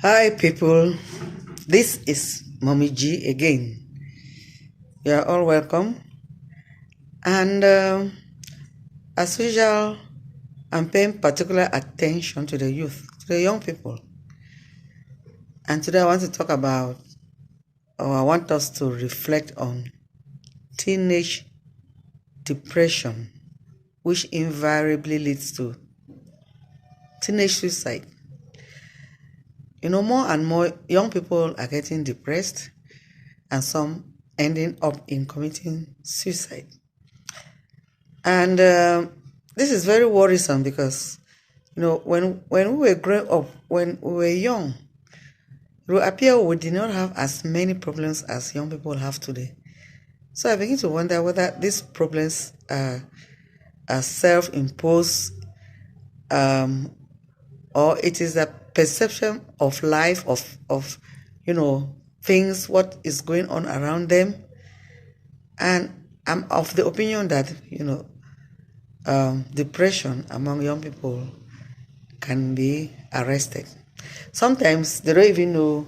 Hi, people. This is Mommy G again. You are all welcome. And as usual, I'm paying particular attention to the youth, to the young people. And today I want to talk about, or I want us to reflect on teenage depression, which invariably leads to teenage suicide. More and more young people are getting depressed, and some ending up in committing suicide. And this is very worrisome because, when we were growing up, when we were young, it would appear we did not have as many problems as young people have today. So I begin to wonder whether these problems are self-imposed, or it is a perception of life, of things, what is going on around them. And I'm of the opinion that, depression among young people can be arrested. Sometimes they don't even know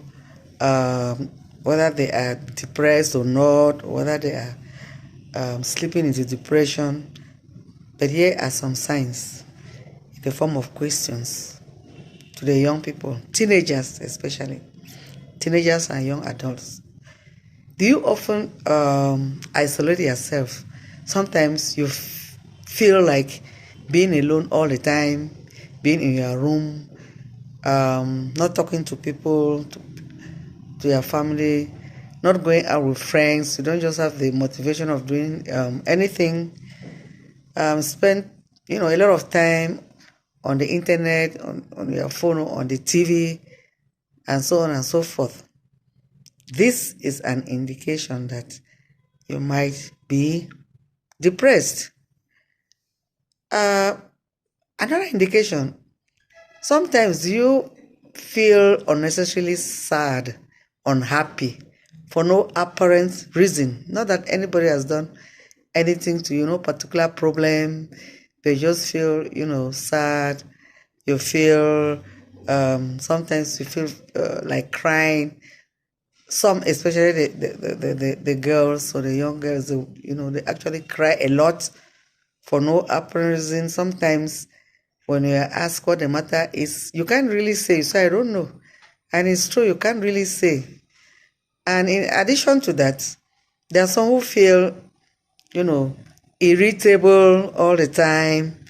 whether they are depressed or not, or whether they are slipping into depression. But here are some signs in the form of questions to the young people, teenagers especially, teenagers and young adults. Do you often isolate yourself? Sometimes you feel like being alone all the time, being in your room, not talking to people, to your family, not going out with friends. You don't just have the motivation of doing anything. Spend a lot of time on the internet, on your phone, on the TV, and so on and so forth. This is an indication that you might be depressed. Another indication, sometimes you feel unnecessarily sad, unhappy, for no apparent reason. Not that anybody has done anything to you, no particular problem. They just feel, sad. You feel, sometimes you feel like crying. Some, especially the girls or the young girls, they actually cry a lot for no apparent reason. Sometimes when you are asked what the matter is, you can't really say. So I don't know. And it's true, you can't really say. And in addition to that, there are some who feel, irritable all the time.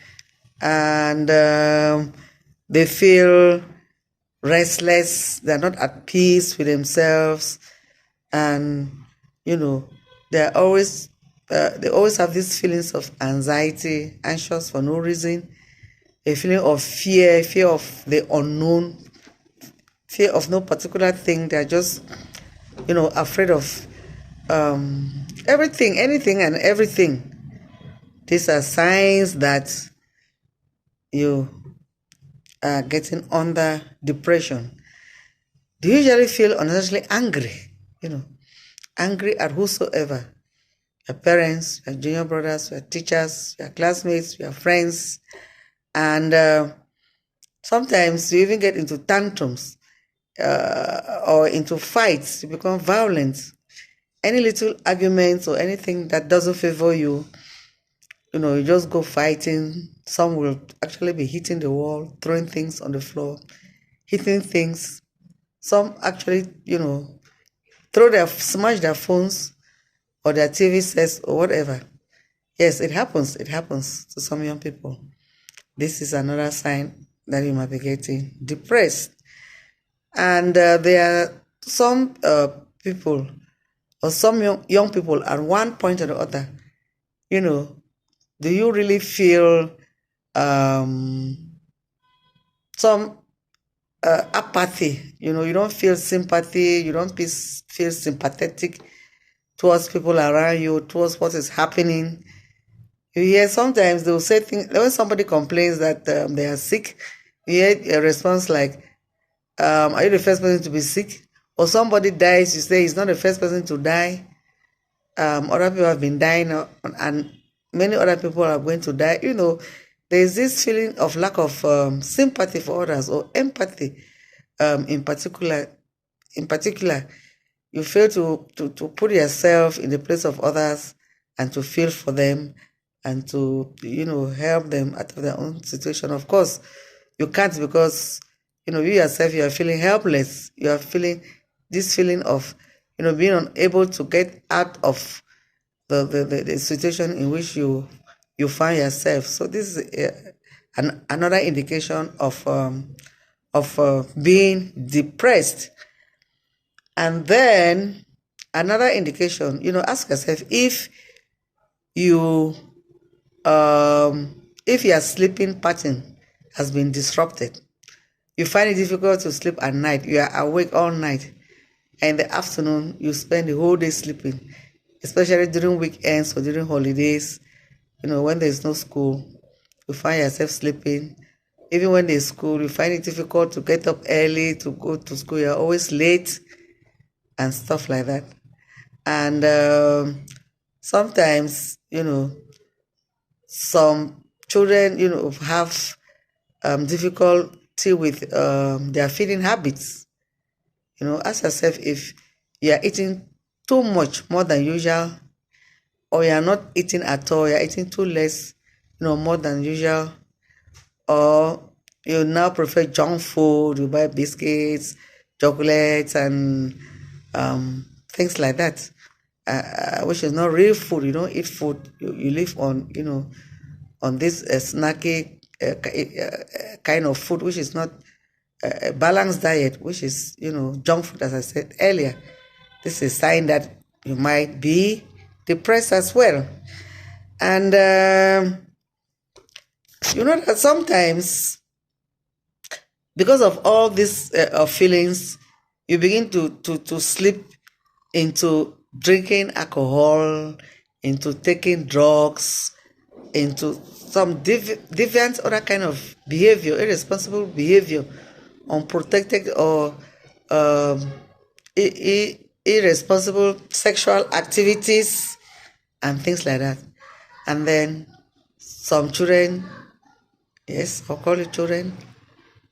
And they feel restless. They're not at peace with themselves. And, they're always they always have these feelings of anxiety, anxious for no reason, a feeling of fear of the unknown, fear of no particular thing. They're just, afraid of everything, anything and everything. These are signs that you are getting under depression. Do you usually feel unnecessarily angry? Angry at whosoever. Your parents, your junior brothers, your teachers, your classmates, your friends. And sometimes you even get into tantrums or into fights. You become violent. Any little arguments or anything that doesn't favor you, you just go fighting. Some will actually be hitting the wall, throwing things on the floor, hitting things. Some actually, smash their phones or their TV sets or whatever. Yes, it happens. It happens to some young people. This is another sign that you might be getting depressed. And there are some people or some young people at one point or the other, do you really feel some apathy? You don't feel sympathy. You don't feel sympathetic towards people around you, towards what is happening. You hear sometimes they will say things, when somebody complains that they are sick, you hear a response like, are you the first person to be sick? Or somebody dies, you say he's not the first person to die. Other people have been dying and many other people are going to die. There's this feeling of lack of sympathy for others or empathy in particular, you fail to put yourself in the place of others and to feel for them and to, help them out of their own situation. Of course, you can't, because, you yourself, you are feeling helpless. You are feeling this feeling of, being unable to get out of the situation in which you find yourself. So this is another indication of being depressed. And then another indication, ask yourself you if your sleeping pattern has been disrupted. You find it difficult to sleep at night. You are awake all night. And in the afternoon, you spend the whole day sleeping, especially during weekends or during holidays. When there's no school, you find yourself sleeping. Even when there's school, you find it difficult to get up early to go to school. You're always late and stuff like that. And sometimes, some children, have difficulty with their feeding habits. Ask yourself if you are eating too much, more than usual, or you are not eating at all, you are eating too less, more than usual, or you now prefer junk food, you buy biscuits, chocolates, and things like that, which is not real food. You don't eat food, you live on, on this snacky kind of food, which is not a balanced diet, which is, junk food, as I said earlier. This is a sign that you might be depressed as well. And that sometimes, because of all these feelings, you begin to slip into drinking alcohol, into taking drugs, into some deviant other kind of behavior, irresponsible behavior, unprotected or irresponsible sexual activities and things like that. And then some children, yes, I'll call it children,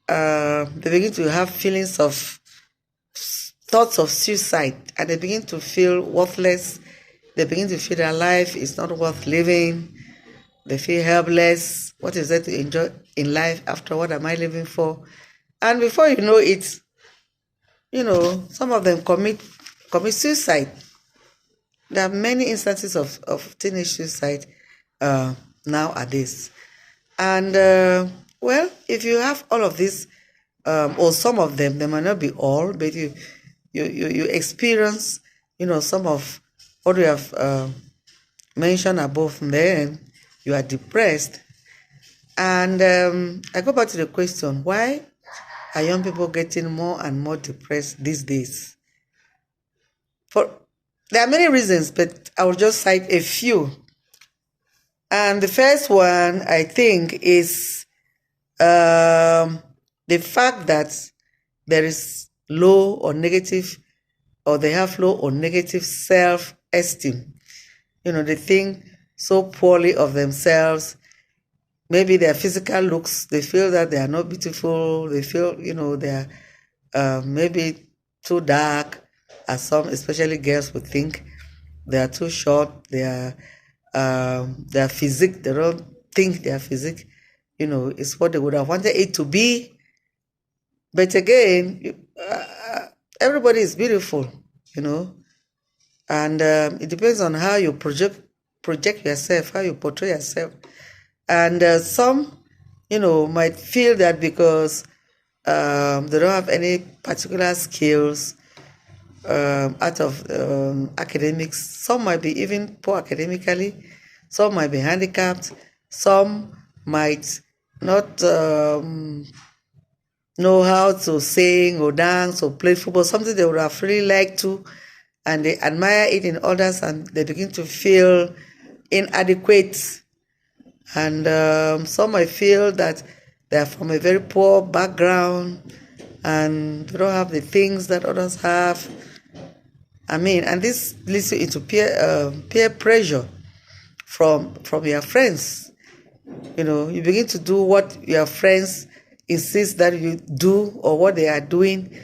they begin to have feelings of thoughts of suicide, and they begin to feel worthless. They begin to feel their life is not worth living. They feel helpless. What is there to enjoy in life after? What am I living for? And before you know it, some of them commit suicide. There are many instances of teenage suicide nowadays. And well, if you have all of this, or some of them, they might not be all, but you experience, some of what we have mentioned above, then you are depressed. And I go back to the question, why are young people getting more and more depressed these days? There are many reasons, but I will just cite a few. And the first one, I think, is the fact that there is low or negative, or they have low or negative self-esteem. They think so poorly of themselves. Maybe their physical looks, they feel that they are not beautiful. They feel, they are maybe too dark, as some, especially girls, would think. They are too short. Their physique, they don't think their physique, is what they would have wanted it to be. But again, everybody is beautiful, and it depends on how you project yourself, how you portray yourself. And some, might feel that because they don't have any particular skills out of academics. Some might be even poor academically. Some might be handicapped. Some might not know how to sing or dance or play football, something they would have really liked to, and they admire it in others, and they begin to feel inadequate. And some might feel that they are from a very poor background and they don't have the things that others have. And this leads you into peer pressure from your friends. You begin to do what your friends insist that you do or what they are doing,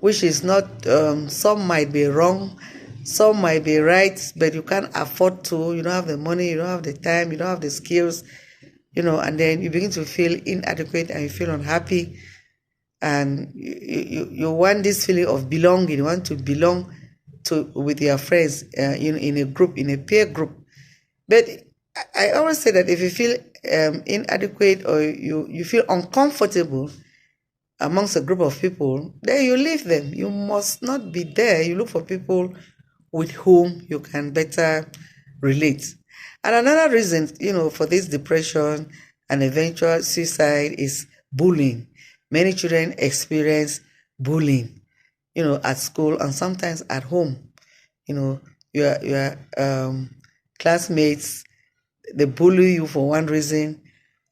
which is not, some might be wrong, some might be right, but you can't afford to, you don't have the money, you don't have the time, you don't have the skills, and then you begin to feel inadequate and you feel unhappy, and you want this feeling of belonging, you want to belong with your friends, in a group, in a peer group. But I always say that if you feel inadequate or you feel uncomfortable amongst a group of people, then you leave them. You must not be there. You look for people with whom you can better relate. And another reason, for this depression and eventual suicide is bullying. Many children experience bullying, at school and sometimes at home. Your classmates, they bully you for one reason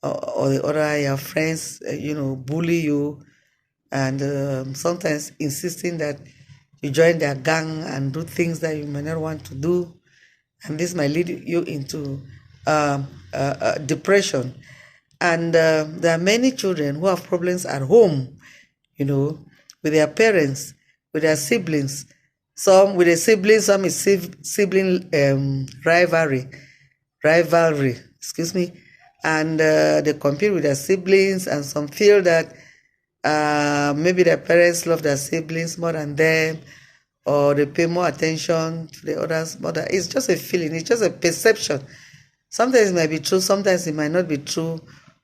or the other. Your friends, bully you, and sometimes insisting that you join their gang and do things that you may not want to do, and this might lead you into depression. And there are many children who have problems at home, with their parents, with their siblings. Some with their siblings, some is sibling rivalry, excuse me, and they compete with their siblings, and some feel that maybe their parents love their siblings more than them, or they pay more attention to the others more than. It's just a feeling, it's just a perception. Sometimes it might be true, sometimes it might not be true,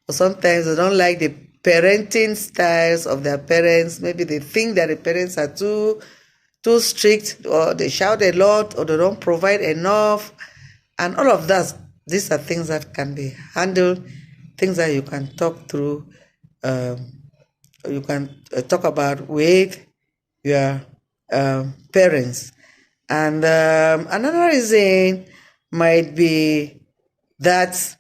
or sometimes they don't like the parenting styles of their parents. Maybe they think that the parents are too strict, or they shout a lot, or they don't provide enough, and all of that. These are things that can be handled, things that you can talk through. You can talk about with your parents. And another reason might be that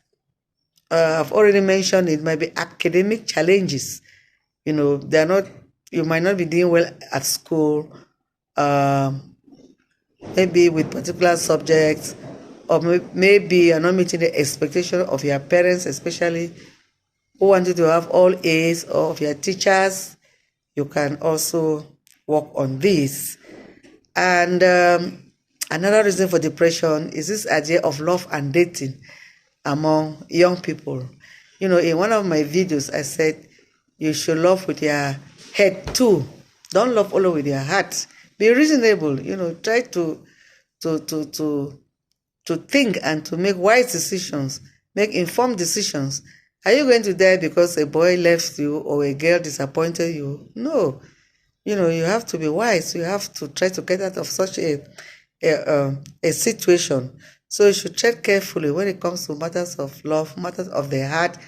I've already mentioned, it might be academic challenges. They're not. You might not be doing well at school, maybe with particular subjects, or maybe you're not meeting the expectation of your parents, especially who want you to have all A's, or of your teachers. You can also work on this. And another reason for depression is this idea of love and dating among young people. In one of my videos, I said you should love with your head too. Don't love only with your heart. Be reasonable. Try to think and to make wise decisions, make informed decisions. Are you going to die because a boy left you or a girl disappointed you? No. You have to be wise. You have to try to get out of such a situation. So you should tread carefully when it comes to matters of love, matters of the heart,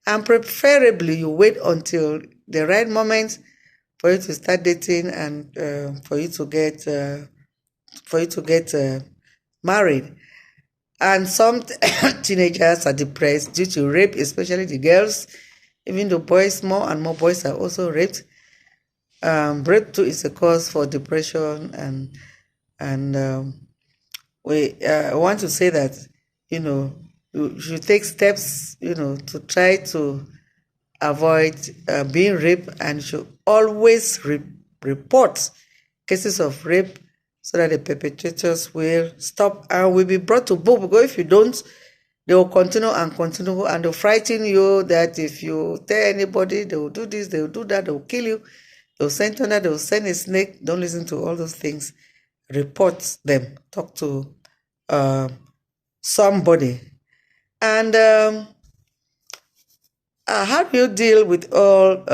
and preferably you wait until the right moment for you to start dating and for you to get married. And some teenagers are depressed due to rape, especially the girls. Even the boys, more and more boys are also raped. Rape too is a cause for depression, and we want to say that you should take steps to try to avoid being raped, and should always report cases of rape so that the perpetrators will stop and will be brought to book. Because if you don't, they will continue, and they'll frighten you that if you tell anybody, they will do this, they will do that, they will kill you, they will send thunder, they will send a snake. Don't listen to all those things. Report them. Talk to somebody. And how do you deal with all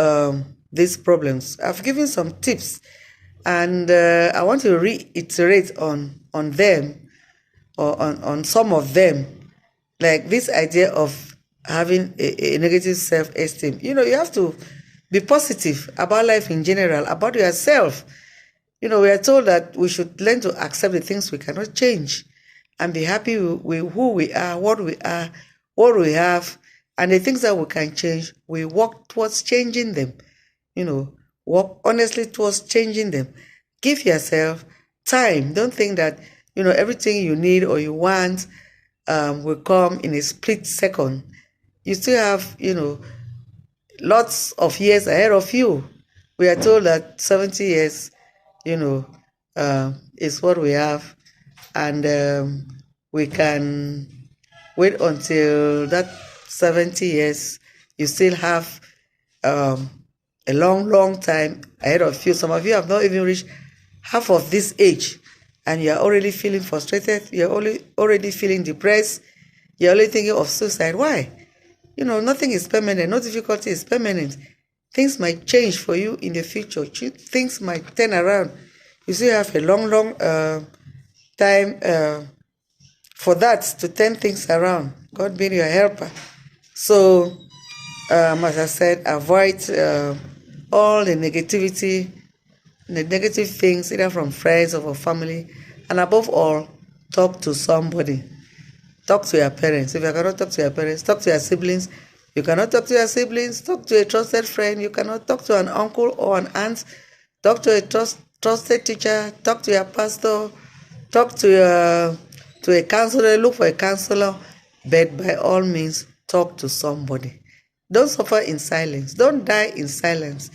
these problems? I've given some tips, and I want to reiterate on them, or on some of them, like this idea of having a negative self-esteem. You have to be positive about life in general, about yourself. We are told that we should learn to accept the things we cannot change and be happy with who we are, what we have, and the things that we can change, we work towards changing them. Work honestly towards changing them. Give yourself time. Don't think that, everything you need or you want will come in a split second. You still have, lots of years ahead of you. We are told that 70 years, is what we have, and we can wait until that 70 years. You still have um, a long, long time ahead of you. Some of you have not even reached half of this age, and you're already feeling frustrated. You're already feeling depressed. You're already thinking of suicide. Why? Nothing is permanent. No difficulty is permanent. Things might change for you in the future. Things might turn around. You still have a long, long time for that to turn things around. God being your helper. So, as I said, avoid all the negativity, the negative things, either from friends or from family. And above all, talk to somebody. Talk to your parents. If you cannot talk to your parents, talk to your siblings. You cannot talk to your siblings, talk to a trusted friend. You cannot talk to an uncle or an aunt. Talk to a trusted teacher. Talk to your pastor. Talk to a counselor. Look for a counselor. But by all means, talk to somebody. Don't suffer in silence. Don't die in silence.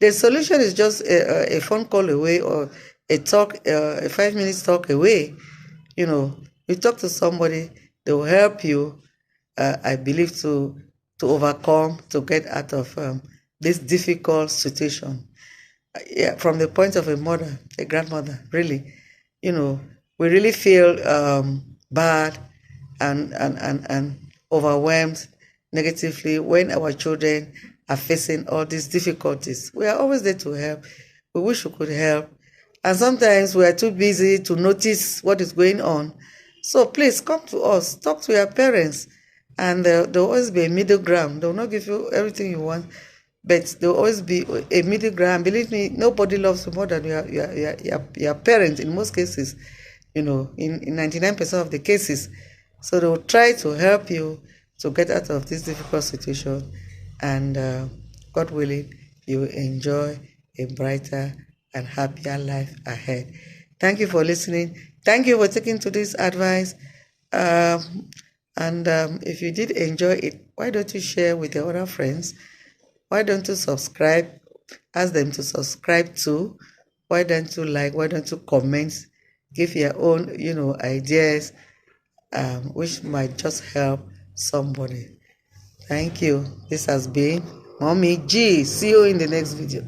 The solution is just a phone call away, or a 5 minutes talk away. You talk to somebody, they will help you, I believe, to overcome, to get out of this difficult situation. Yeah, from the point of a mother, a grandmother, really, we really feel bad and overwhelmed negatively when our children are facing all these difficulties. We are always there to help. We wish we could help. And sometimes we are too busy to notice what is going on. So please come to us, talk to your parents, and there will always be a middle ground. They will not give you everything you want, but there will always be a middle ground. Believe me, nobody loves you more than your parents in most cases, in 99% of the cases. So they will try to help you to get out of this difficult situation, and God willing, you will enjoy a brighter and happier life ahead. Thank you for listening. Thank you for taking to this advice. And if you did enjoy it, why don't you share with your other friends? Why don't you subscribe? Ask them to subscribe too. Why don't you like? Why don't you comment? Give your own, ideas, which might just help somebody. Thank you. This has been Mommy G. See you in the next video.